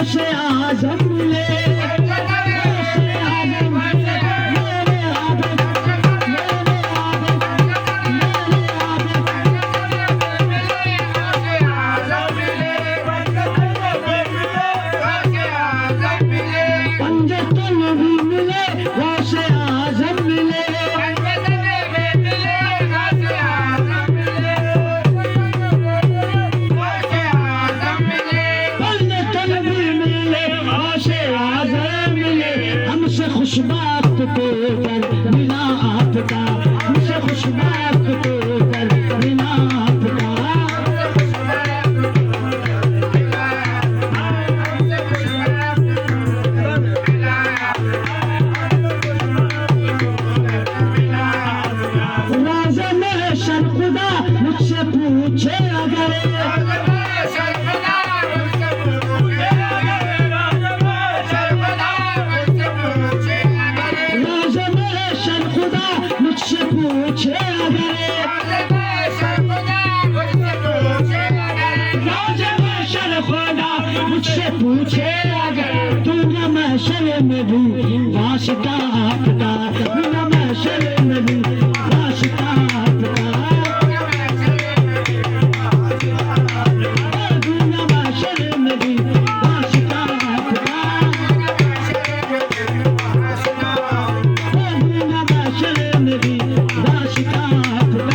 गौसे आजम मिले, गौसे आजम मिले, मेरे आदम, मेरे आदम, मेरे आदम, पंजतन भी मिले, गौसे आजम मिले, पंजतन भी मिले, गौसे आजम मिले। हमसे खुशबात को कर बिना आपका, हमसे खुशबात को कर बिना आपका। राज़ महशर खुदा मुझसे पूछे अगर, राज़ महशर खुदा मुझसे पूछे अगर, राज़ महशर खुदा मुझसे पूछे अगर, दूंगा महशर में भी वास्ता आपका, दूंगा महशर में भी वास्ता आपका, दूंगा महशर में भी वास्ता आपका, दूंगा महशर में भी वास्ता आपका।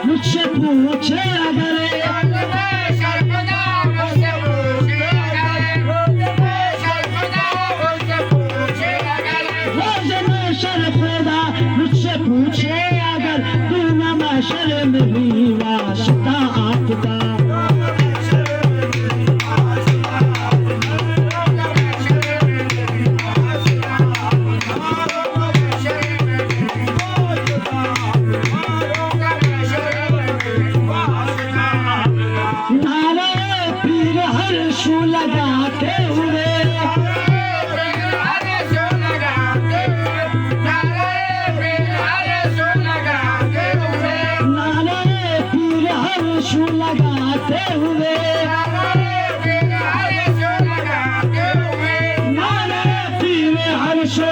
मुझसे पूछे अगर, मुझसे पूछे अगर, दूंगा महशर में भी वास्ता आपका। नारे पीर हर शू लगाते हुए, नारे पीर हर शू लगाते हुए, नारे पीर हर शू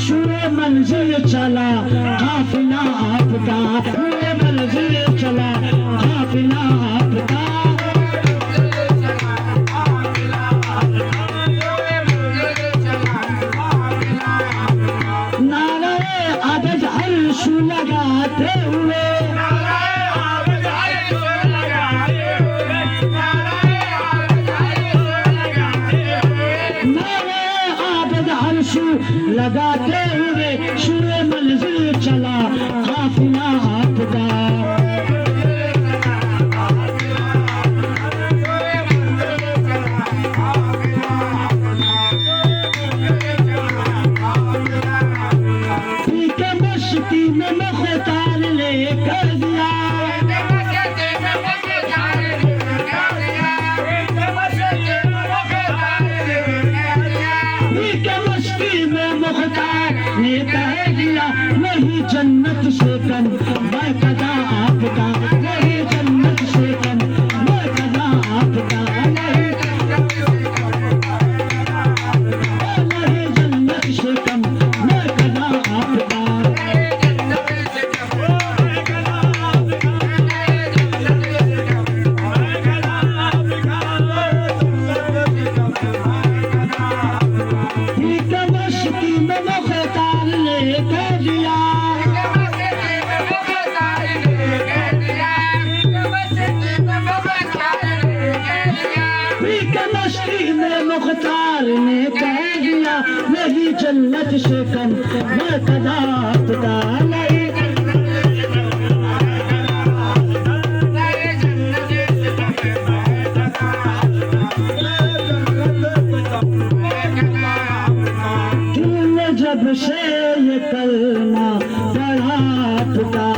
शुरे मंजिल चला काफिला आपका, शुरे मंजिल चला काफिला आपका। नारे आदज अर्श लगाते हुए, नारे आदज अर्श लगाते हुए, शुरे मंजिल चला काफिला आपका। मस्ती में मुख्तार लेकर दिया, मस्ती में मुख्तार ने कह दिया, नहीं जन्नत से कम मैं कदा आपका, नहीं जन्नत से कम मैं कदा आपका, नहीं जन्नत से कम मैं कदा आपका। मस्ती में मुख्तार लेकर दिया, मस्ती में मुख्तार ने कह दिया, नहीं जन्नत से कम मैं कदा आपका, नहीं जब से लुटा